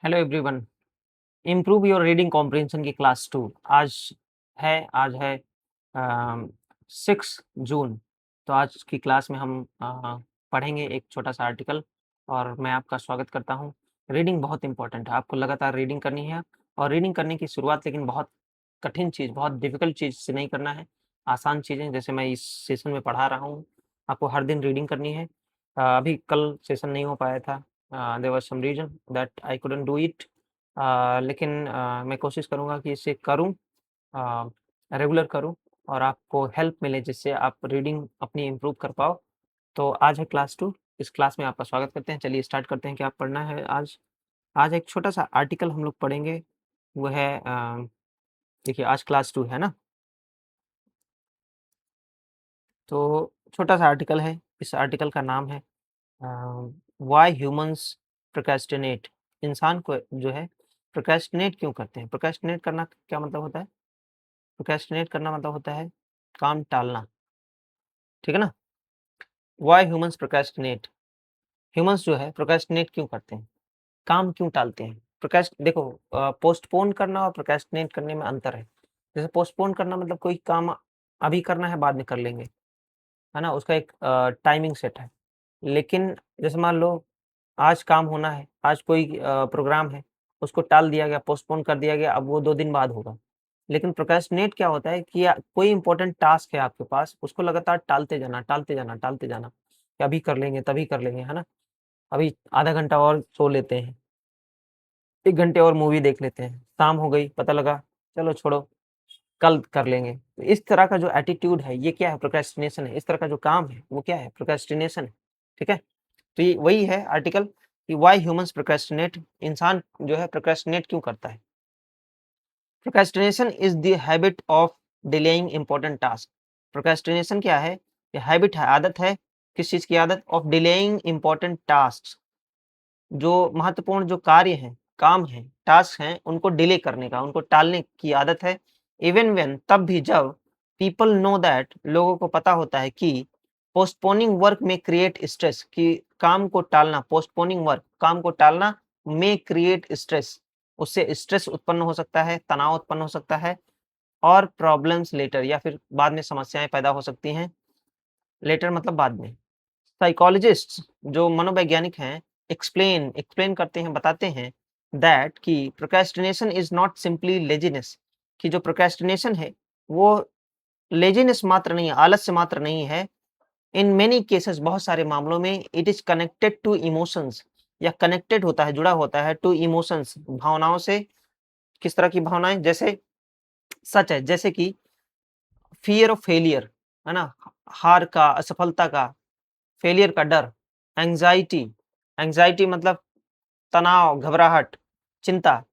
Hello everyone. Improve your reading comprehension की class 2 आज है 6 जून। तो आज की क्लास में हम पढ़ेंगे एक छोटा सा आर्टिकल और मैं आपका स्वागत करता हूँ। रीडिंग बहुत इंपॉर्टेंट है, आपको लगातार रीडिंग करनी है और रीडिंग करने की शुरुआत लेकिन बहुत कठिन चीज़, बहुत डिफ़िकल्ट चीज़ से नहीं करना है। आसान चीज़ें जैसे मैं इस सेशन में पढ़ा रहा हूँ, आपको हर दिन रीडिंग करनी है। अभी कल सेशन नहीं हो पाया था, there was some reason that I couldn't do it. लेकिन मैं कोशिश करूँगा कि इसे करूँ, अ, रेगुलर करूँ और आपको हेल्प मिले जिससे आप रीडिंग अपनी इम्प्रूव कर पाओ। तो आज है क्लास 2, इस क्लास में आपका स्वागत करते हैं। चलिए स्टार्ट करते हैं, क्या पढ़ना है आज? आज एक छोटा-सा आर्टिकल हम लोग पढ़ेंगे, वो है देखिए आज क्लास 2 है ना? तो छोटा-सा आर्टिकल है, इस आर्टिकल का नाम है अ, व्हाई ह्यूमन्स प्रोक्रेस्टिनेट। इंसान को जो है प्रोक्रेस्टिनेट क्यों करते हैं? प्रोक्रेस्टिनेट करना क्या मतलब होता है? प्रोक्रेस्टिनेट करना मतलब होता है काम टालना, ठीक है ना? Why humans procrastinate. ह्यूमन्स जो है प्रोक्रेस्टिनेट क्यों करते हैं? काम क्यों टालते हैं? देखो, पोस्टपोन करना और प्रोक्रेस्टिनेट करने में अंतर है। जैसे पोस्टपोन करना मतलब कोई काम अभी करना है, बाद में कर लेंगे, है ना? उसका एक टाइमिंग सेट है। लेकिन जैसे मान लो आज काम होना है, आज कोई प्रोग्राम है, उसको टाल दिया गया, पोस्टपोन कर दिया गया, अब वो 2 दिन बाद होगा। लेकिन प्रोक्रेस्टिनेट क्या होता है कि कोई इम्पोर्टेंट टास्क है आपके पास, उसको लगातार टालते जाना, टालते जाना, टालते जाना, कि अभी कर लेंगे, तभी कर लेंगे, है ना? अभी आधा घंटा और सो लेते हैं, 1 घंटे और मूवी देख लेते हैं, शाम हो गई, पता लगा, चलो छोड़ो, कल कर लेंगे। तो इस तरह का जो एटीट्यूड है, ये क्या है? प्रोक्रेस्टिनेशन है। इस तरह का जो काम है, वो क्या है? प्रोक्रेस्टिनेशन है, ठीक है? तो ये वही है आर्टिकल कि व्हाई ह्यूमन्स प्रोक्रेस्टिनेट। इंसान जो है प्रोक्रेस्टिनेट क्यों करता है? Procrastination is the habit of delaying important task. Procrastination क्या है? ये हैबिट है, आदत है। किस चीज की आदत? Of delaying important task. जो महत्वपूर्ण जो कार्य हैं, काम हैं, टास्क हैं, उनको डिले करने का, उनको टालने की आदत है। इवन व्हेन, तब भी जब पीपल नो दैट, लोगों को पता होता है कि पोस्टपोनिंग वर्क में क्रिएट स्ट्रेस, कि काम को टालना, पोस्टपोनिंग वर्क, काम को टालना में क्रिएट स्ट्रेस, उससे स्ट्रेस उत्पन्न हो सकता है, तनाव उत्पन्न हो सकता है और प्रॉब्लम्स लेटर, या फिर बाद में समस्याएं पैदा हो सकती हैं। लेटर मतलब बाद में। साइकोलॉजिस्ट्स जो मनोवैज्ञानिक हैं, एक्सप्लेन एक्सप्लेन करते हैं, बताते हैं दैट कि procrastination is not simply laziness, कि जो प्रोक्रेस्टिनेशन है वो लेजीनेस मात्र नहीं है, आलस्य मात्र नहीं है। इन मेनी केसेस, बहुत सारे मामलों में, it is connected to emotions, या कनेक्टेड होता है, जुड़ा होता है टू इमोशंस, भावनाओं से। किस तरह की भावनाएं? जैसे सच है, जैसे कि फियर ऑफ फेलियर, है ना? हार का, असफलता का, फेलियर का डर, एंग्जायटी, एंग्जायटी मतलब तनाव, घबराहट, चिंता,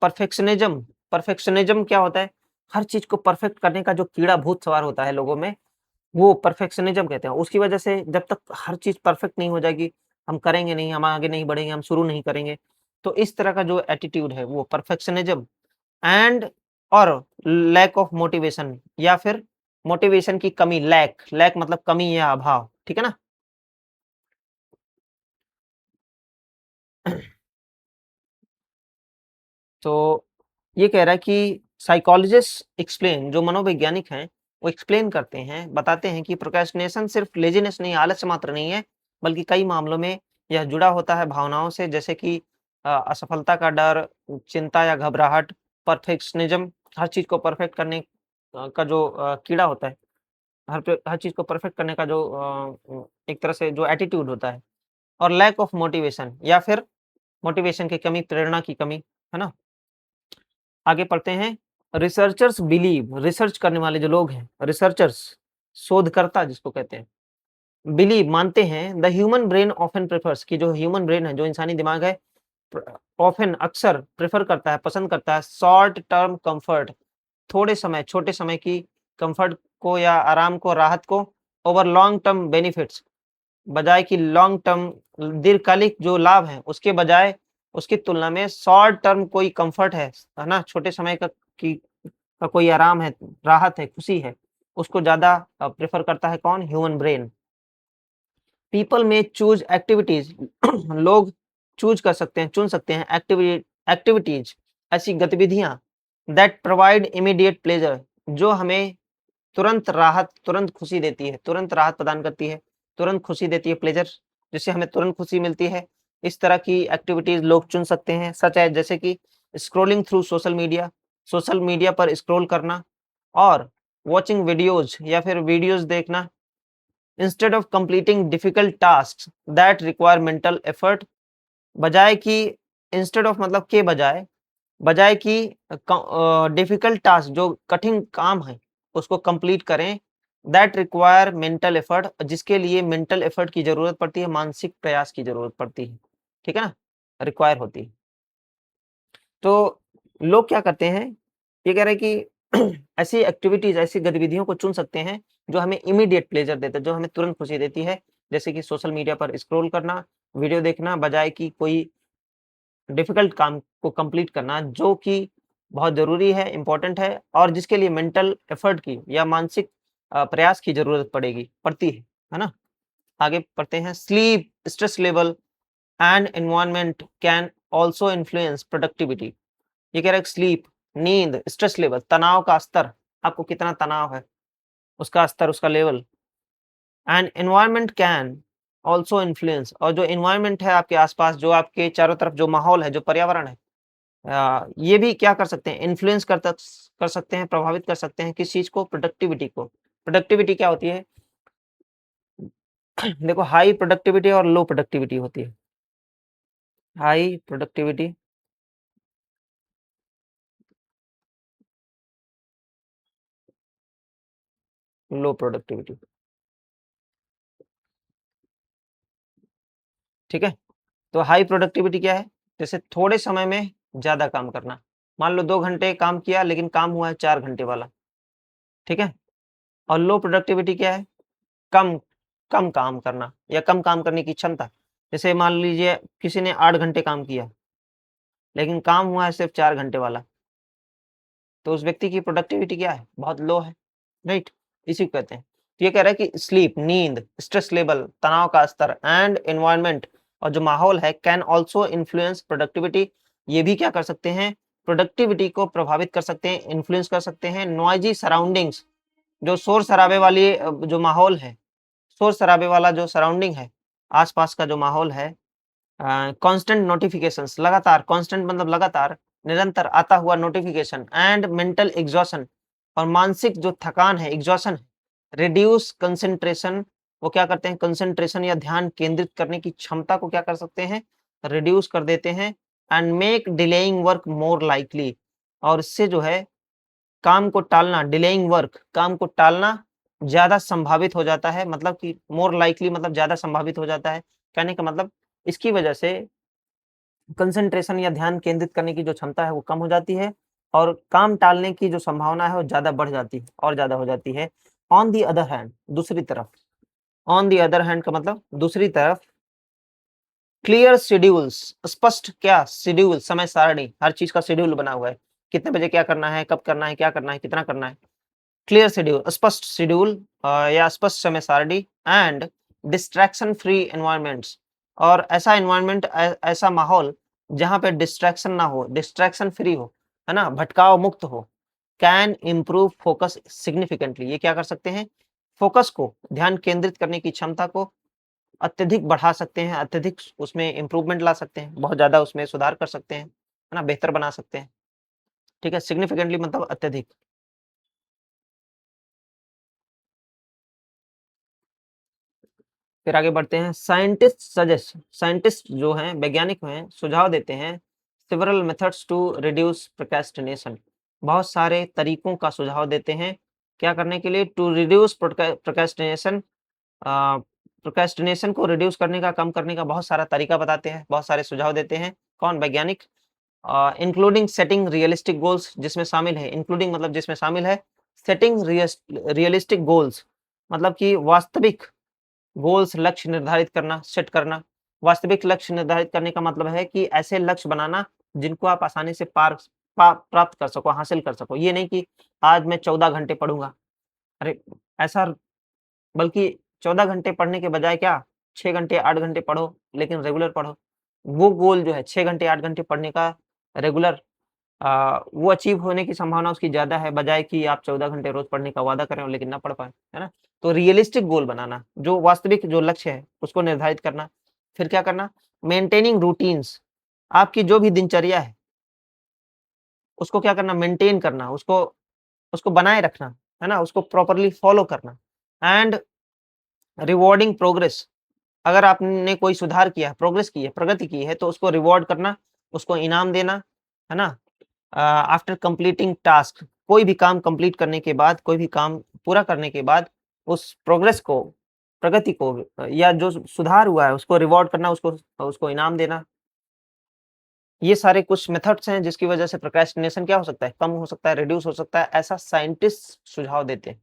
परफेक्शनिज़्म, परफेक्शनिज़्म क्या होता है? हर चीज़ को परफेक्ट करने का जो कीड़ा भूत सवार होता है लोगों में, वो परफेक्शनिज़्म कहते हैं। उसकी वजह से जब तक हर चीज़ परफेक्ट नहीं हो जाएगी, हम करेंगे नहीं, हम आगे नहीं बढ़ेंगे, हम शुरू नहीं करेंगे। तो इस तरह का जो एटीट्यूड है वो परफेक्शनिज़्म एंड और लैक ऑफ मोटिवेशन, या फिर मोटिवेशन की कमी, लैक, लैक मतलब कमी या अभाव, ठीक है ना? तो ये कह रहा है कि साइकोलॉजिस्ट एक्सप्लेन, जो मनोवैज्ञानिक हैं, वो एक्सप्लेन करते हैं, बताते हैं कि प्रोक्रेस्टिनेशन सिर्फ लेज़ीनेस नहीं, आलस्य मात्र नहीं है, बल्कि कई मामलों में यह जुड़ा होता है भावनाओं से, जैसे कि असफलता का डर, चिंता या घबराहट, परफेक्शनिज़्म, हर चीज़ को परफेक्ट करने का जो कीड़ा होता है, हर चीज़ को परफेक्ट करने का जो एक तरह से जो एटीट्यूड होता है, और लैक ऑफ मोटिवेशन, या फिर मोटिवेशन की कमी, प्रेरणा की कमी, है ना? आगे पढ़ते हैं। रिसर्चर्स बिलीव, रिसर्च करने वाले जो लोग हैं, रिसर्चर्स, शोधकर्ता जिसको कहते हैं, बिलीव मानते हैं the human brain often prefers, कि जो ह्यूमन ब्रेन है, जो इंसानी दिमाग है, ऑफन अक्सर प्रेफर करता है, पसंद करता है शॉर्ट टर्म कंफर्ट, थोड़े समय, छोटे समय की कंफर्ट को या आराम को, राहत को, ओवर लॉन्ग टर्म बेनिफिट्स, बजाय कि लॉन्ग टर्म, दीर्घकालिक जो लाभ है उसके बजाय, उसकी तुलना में शॉर्ट टर्म कोई कंफर्ट है ना? छोटे समय का कोई आराम है, राहत है, खुशी है, उसको ज़्यादा प्रेफ़र करता है कौन? Human brain. पीपल में चूज़ एक्टिविटीज़ लोग चूज कर सकते हैं, चुन सकते हैं एक्टिविटीज, ऐसी गतिविधियां दैट प्रोवाइड इमीडिएट प्लेजर, जो हमें तुरंत राहत, तुरंत खुशी देती है, तुरंत राहत प्रदान करती है, तुरंत खुशी देती है, प्लेजर, जिससे हमें तुरंत खुशी मिलती है। इस तरह की एक्टिविटीज लोग चुन सकते हैं, सच है जैसे कि स्क्रोलिंग थ्रू सोशल मीडिया पर स्क्रॉल करना, और वॉचिंग वीडियोज या फिर वीडियोज देखना, instead of completing difficult task that require mental effort, बजाय कि इंस्टेड ऑफ मतलब के बजाय, बजाय कि डिफिकल्ट टास्क जो कठिन काम है उसको कंप्लीट करें, दैट रिक्वायर मेंटल एफर्ट, जिसके लिए मेंटल एफर्ट की जरूरत पड़ती है, मानसिक प्रयास की जरूरत पड़ती है, ठीक है ना, रिक्वायर होती है। तो लोग क्या करते हैं, ये कह रहे हैं कि ऐसी एक्टिविटीज, ऐसी गतिविधियों को चुन सकते हैं जो हमें इमीडिएट प्लेजर देते हैं, जो हमें तुरंत खुशी देती है, जैसे कि सोशल मीडिया पर स्क्रॉल करना, वीडियो देखना, बजाय कि कोई डिफिकल्ट काम को कंप्लीट करना जो कि बहुत ज़रूरी है, इम्पोर्टेंट है, और जिसके लिए मेंटल एफर्ट की या मानसिक प्रयास की ज़रूरत पड़ती है ना? आगे पढ़ते हैं। Sleep, stress level and environment can also influence productivity. ये कह रहा है स्लीप, नींद, स्ट्रेस लेवल, तनाव का स्तर, आपको कितना तनाव है, उसका स्तर, उसका level, and environment can also influence, और जो एनवायरनमेंट है आपके आसपास, जो आपके चारों तरफ जो माहौल है, जो पर्यावरण है, ये भी क्या कर सकते हैं, इन्फ्लुएंस कर सकते हैं, प्रभावित कर सकते हैं, किस चीज़ को, प्रोडक्टिविटी को। प्रोडक्टिविटी क्या होती है? देखो, हाई प्रोडक्टिविटी और लो प्रोडक्टिविटी होती है। हाई प्रोडक्टिविटी, लो प्रोडक्टिविटी, ठीक है? तो हाई प्रोडक्टिविटी क्या है? जैसे थोड़े समय में ज़्यादा काम करना। मान लो 2 घंटे काम किया लेकिन काम हुआ है 4 घंटे वाला, ठीक है? और लो प्रोडक्टिविटी क्या है? कम कम काम करना या कम काम करने की क्षमता। जैसे मान लीजिए किसी ने 8 घंटे काम किया, लेकिन काम हुआ है सिर्फ़ 4 घंटे वाला, तो उस व्यक्ति की प्रोडक्टिविटी क्या है? बहुत लो है, राइट? इसी को कहते हैं। तो ये कह रहा है कि स्लीप, नींद, स्ट्रेस लेवल, तनाव का स्तर एंड एनवायरनमेंट, और जो माहौल है, कैन आल्सो इन्फ्लुएंस प्रोडक्टिविटी, ये भी क्या कर सकते हैं? प्रोडक्टिविटी को प्रभावित कर सकते हैं, इन्फ्लुएंस कर सकते हैं। नॉइज़ी सराउंडिंग्स, जो शोर-शराबे वाली जो माहौल है, शोर-शराबे वाला जो सराउंडिंग है, आस-पास का जो माहौल है, कांस्टेंट नोटिफिकेशंस, लगातार, कांस्टेंट मतलब लगातार, निरंतर आता हुआ नोटिफिकेशन, एंड मेंटल एग्जॉशन, और मानसिक जो थकान है, एग्जॉशन है, रिड्यूस कंसंट्रेशन, वो क्या करते हैं, कंसंट्रेशन या ध्यान केंद्रित करने की क्षमता को क्या कर सकते हैं, रिड्यूस कर देते हैं, and make delaying work more likely, और इससे जो है काम को टालना, डिलेइंग वर्क, काम को टालना ज़्यादा संभावित हो जाता है, मतलब कि मोर लाइकली मतलब ज़्यादा संभावित हो जाता है। कहने का मतलब इसकी वजह से कंसंट्रेशन या ध्यान केंद्रित करने की जो क्षमता है वो कम हो जाती है, और काम टालने की जो संभावना है वो ज़्यादा बढ़ जाती है और ज़्यादा हो जाती है। ऑन दी अदर हैंड, दूसरी तरफ, ऑन दी अदर हैंड का मतलब दूसरी तरफ, क्लियर शेड्यूल्स, स्पष्ट क्या, शेड्यूल, समय सारणी, हर चीज़ का शेड्यूल बना हुआ है। कितने बजे क्या करना है, कब करना है, क्या करना है, कितना करना है। क्लियर शेड्यूल, स्पष्ट शेड्यूल, या स्पष्ट समय सारणी, एंड डिस्ट्रैक्शन फ्री एनवायरनमेंट्स, और ऐसा एनवायरनमेंट, ऐसा माहौल जहाँ पे डिस्ट्रैक्शन ना हो, डिस्ट्रैक्शन फ्री हो, है ना, भटकाव मुक्त हो, कैन इम्प्रूव फोकस सिग्निफिकेंटली, ये क्या कर सकते हैं, फोकस को, ध्यान केंद्रित करने की क्षमता को अत्यधिक बढ़ा सकते हैं, अत्यधिक उसमें इम्प्रूवमेंट ला सकते हैं, बहुत ज़्यादा उसमें सुधार कर सकते हैं, है ना, बेहतर बना सकते हैं, ठीक है, सिग्निफिकेंटली मतलब अत्यधिक। फिर आगे बढ़ते हैं। साइंटिस्ट जो हैं, वैज्ञानिक हैं, सुझाव देते हैं, several methods to reduce procrastination, बहुत सारे तरीकों का सुझाव देते हैं, क्या करने के लिए, टू रिड्यूस प्रोक्रेस्टिनेशन, प्रोक्रेस्टिनेशन को रिड्यूस करने का, कम करने का बहुत सारा तरीका बताते हैं, बहुत सारे सुझाव देते हैं। कौन? वैज्ञानिक। इंक्लूडिंग सेटिंग रियलिस्टिक गोल्स, जिसमें शामिल है, इंक्लूडिंग मतलब जिसमें शामिल है, सेटिंग रियलिस्टिक गोल्स, मतलब कि वास्तविक गोल्स, लक्ष्य निर्धारित करना, सेट करना। वास्तविक लक्ष्य निर्धारित करने का मतलब है कि ऐसे लक्ष्य बनाना जिनको आप आसानी से प्राप्त कर सको, हासिल कर सको। ये नहीं कि आज मैं 14 घंटे पढ़ूँगा। अरे! ऐसा, बल्कि 14 घंटे पढ़ने के बजाय क्या, 6 घंटे, 8 घंटे पढ़ो, लेकिन रेगुलर पढ़ो। वो गोल जो है 6 घंटे 8 घंटे पढ़ने का रेगुलर वो अचीव होने की संभावना उसकी ज़्यादा है, बजाए कि आप 14 घंटे रोज़ पढ़ने का वादा करें और लेकिन ना पढ़ पाएँ, है ना? तो रियलिस्टिक गोल बनाना, जो वास्तविक जो लक्ष्य है, उसको निर्धारित करना। फिर क्या करना? मेंटेनिंग रूटीन्स, आपकी जो भी दिनचर्या है, उसको क्या करना? मेंटेन करना, उसको उसको बनाए रखना, है ना? उसको प्रॉपर्ली फॉलो करना एंड रिवॉर्डिंग प्रोग्रेस, अगर आपने कोई सुधार किया, प्रोग्रेस की है, प्रगति की है, तो उसको रिवॉर्ड करना, उसको इनाम देना, है ना? आफ्टर कंप्लीटिंग टास्क, कोई भी काम कंप्लीट करने के बाद, कोई भी काम पूरा करने के बाद, उस प्रोग्रेस को, प्रगति को या जो सुधार हुआ है, उसको रिवॉर्ड करना, उसको उसको इनाम देना। ये सारे कुछ मेथड्स हैं जिसकी वजह से प्रोक्रेस्टिनेशन क्या हो सकता है? कम हो सकता है, रिड्यूस हो सकता है, ऐसा साइंटिस्ट सुझाव देते हैं।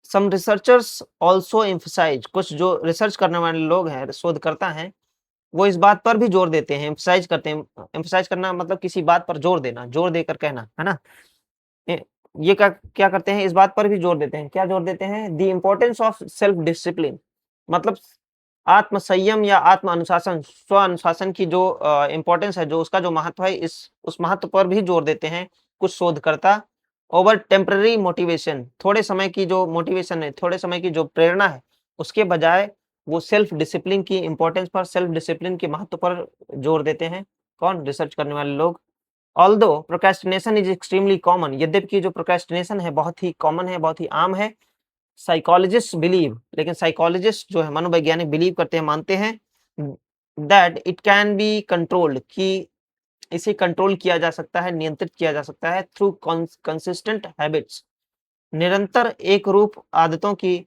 सम रिसर्चर्स आल्सो एम्फसाइज, कुछ जो रिसर्च करने वाले लोग हैं, शोधकर्ता हैं, वो इस बात पर भी जोर देते हैं, एम्फसाइज करते हैं। एम्फसाइज करना मतलब किसी बात पर जोर देना, जोर देकर कहना, है ना? ए ये क्या क्या करते हैं, इस बात पर भी जोर देते हैं। क्या जोर देते हैं? The importance of self discipline, मतलब आत्म संयम या आत्म अनुशासन, स्व अनुशासन की जो इम्पोर्टेंस है, जो उसका जो महत्व है, इस उस महत्व पर भी जोर देते हैं कुछ शोधकर्ता। ओवर टेम्परेरी मोटिवेशन, थोड़े समय की जो मोटिवेशन है, थोड़े समय की जो प्रेरणा है, उसके बजाय वो सेल्फ डिसिप्लिन की इम्पोर्टेंस पर, सेल्फ डिसिप्लिन के महत्व पर जोर देते हैं। कौन? रिसर्च करने वाले लोग। Although procrastination is extremely common, यद्यपि जो प्रोक्रेस्टिनेशन है बहुत ही कॉमन है, बहुत ही आम है। साइकोलॉजिस्ट बिलीव, लेकिन साइकोलॉजिस्ट जो है मनोवैज्ञानिक बिलीव करते हैं, मानते हैं that it can be controlled, कि इसे कंट्रोल किया जा सकता है, नियंत्रित किया जा सकता है थ्रू कंसिस्टेंट हैबिट्स, निरंतर एक रूप आदतों की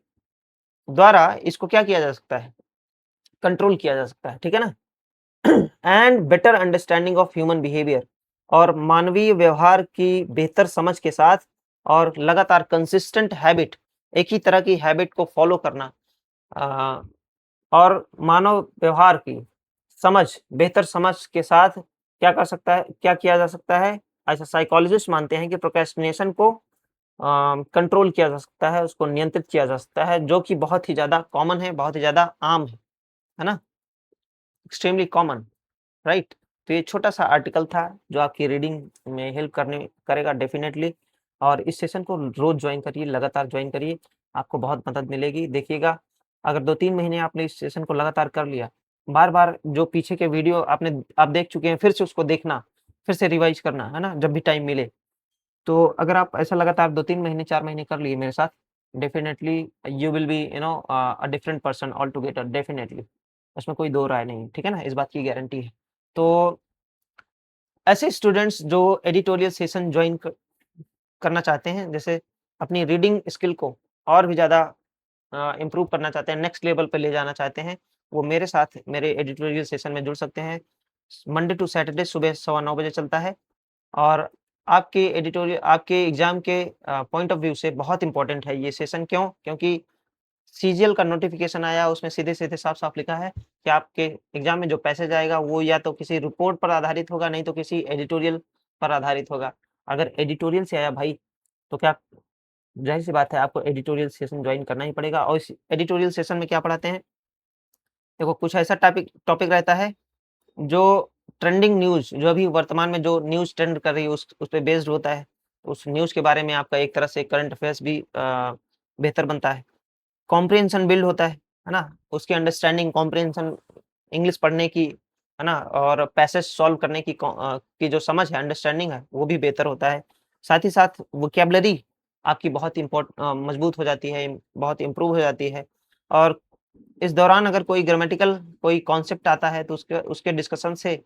द्वारा इसको क्या किया जा सकता है? कंट्रोल किया जा सकता है, ठीक है ना? And better understanding of human behaviour, और मानवीय व्यवहार की बेहतर समझ के साथ और लगातार कंसिस्टेंट हैबिट, एक ही तरह की हैबिट को फॉलो करना, अ, और मानव व्यवहार की समझ, बेहतर समझ के साथ क्या कर सकता है, क्या किया जा सकता है? ऐसा साइकोलॉजिस्ट मानते हैं कि प्रोक्रेस्टिनेशन को कंट्रोल किया जा सकता है, उसको नियंत्रित किया जा सकता है, जो कि बहुत ही ज़्यादा कॉमन है, बहुत ही ज़्यादा आम है ना? Extremely common, right? तो ये छोटा-सा आर्टिकल था जो आपकी रीडिंग में हेल्प करने करेगा डेफ़िनेटली, और इस सेशन को रोज़ जॉइन करिए, लगातार जॉइन करिए, आपको बहुत मदद मिलेगी। देखिएगा, अगर 2-3 महीने आपने इस सेशन को लगातार कर लिया, बार-बार जो पीछे के वीडियो आप देख चुके हैं, फिर से उसको देखना, फिर से रिवाइज़ करना, है ना? जब भी टाइम मिले। तो अगर आप ऐसा लगातार 2-3 महीने, 4 महीने कर लिए मेरे साथ, definitely you will be a different person altogether, definitely. उसमें कोई दो राय नहीं है, ठीक है ना? इस बात की गारंटी है। तो ऐसे स्टूडेंट्स जो एडिटोरियल सेशन जॉइन करना चाहते हैं, जैसे अपनी रीडिंग स्किल को और भी ज़्यादा इम्प्रूव करना चाहते हैं, नेक्स्ट लेवल पे ले जाना चाहते हैं, वो मेरे साथ मेरे एडिटोरियल सेशन में जुड़ सकते हैं। मंडे टू सैटरडे सुबह 9:15 बजे चलता है, और आपके एग्ज़ाम के पॉइंट ऑफ व्यू से बहुत इम्पोर्टेंट है ये सेशन। क्यों? क्योंकि सीजीएल का नोटिफ़िकेशन आया, उसमें सीधे-सीधे साफ-साफ लिखा है कि आपके एग्ज़ाम में जो पैसेज आएगा, वो या तो किसी रिपोर्ट पर आधारित होगा, नहीं तो किसी एडिटोरियल पर आधारित होगा। अगर एडिटोरियल से आया भाई, तो क्या ज़ाहिर-सी बात है, आपको एडिटोरियल सेशन जॉइन करना ही पड़ेगा। और इस एडिटोरियल सेशन में क्या पढ़ाते हैं? देखो, कुछ ऐसा टॉपिक टॉपिक रहता है, जो ट्रेंडिंग न्यूज़, जो अभी वर्तमान में जो न्यूज़ ट्रेंड कर रही है, उस पे बेस्ड होता है। उस न्यूज़ के बारे में आपका एक तरह से करंट अफ़ेयर्स भी बेहतर बनता है। कॉम्प्रिहेंशन बिल्ड होता है ना? उसकी अंडरस्टैंडिंग, कॉम्प्रिहेंशन, इंग्लिश पढ़ने की, है ना? और पैसेज सॉल्व करने की की जो समझ है, अंडरस्टैंडिंग है, वो भी बेहतर होता है। साथ ही साथ वोकैब्युलरी आपकी बहुत मजबूत हो जाती है, बहुत इम्प्रूव हो जाती है। और इस दौरान अगर कोई ग्रामेटिकल कोई कॉन्सेप्ट आता है, तो उसके उसके डिस्कशन से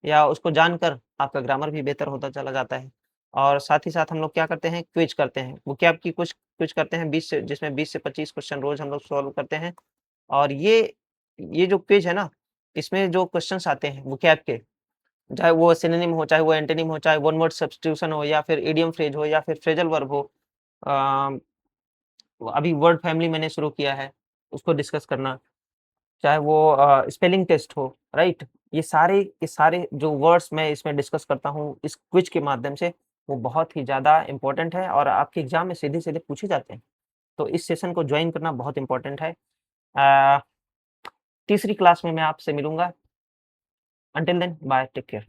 या उसको जानकर आपका ग्रामर भी बेहतर होता चला जाता है। और साथ ही साथ हम लोग क्या करते हैं, क्विज़ करते हैं। वोकैब की कुछ क्विज़ करते हैं 20 से, जिसमें 20 से 25 क्वेश्चन रोज़ हम लोग सॉल्व करते हैं। और ये जो क्विज़ है ना, इसमें जो क्वेश्चन्स आते हैं वोकैब के, चाहे वो सिनोनिम हो, चाहे वो एंटोनिम हो, चाहे वन वर्ड सब्स्टिट्यूशन हो, या फिर इडियम फ्रेज़ हो, या फिर फ्रेज़ल वर्ब हो। अ, अभी वर्ड फैमिली मैंने शुरू किया है, उसको डिस्कस करना। चाहे वो स्पेलिंग टेस्ट हो, राइट? ये सारे के सारे जो वर्ड्स मैं इसमें डिस्कस करता हूँ इस क्विज़ के माध्यम से, वो बहुत ही ज़्यादा इम्पोर्टेंट है, और आपके एग्ज़ाम में सीधे-सीधे पूछे जाते हैं। तो इस सेशन को जॉइन करना बहुत इम्पोर्टेंट है। तीसरी क्लास में मैं आपसे मिलूँगा। Until then bye, take care.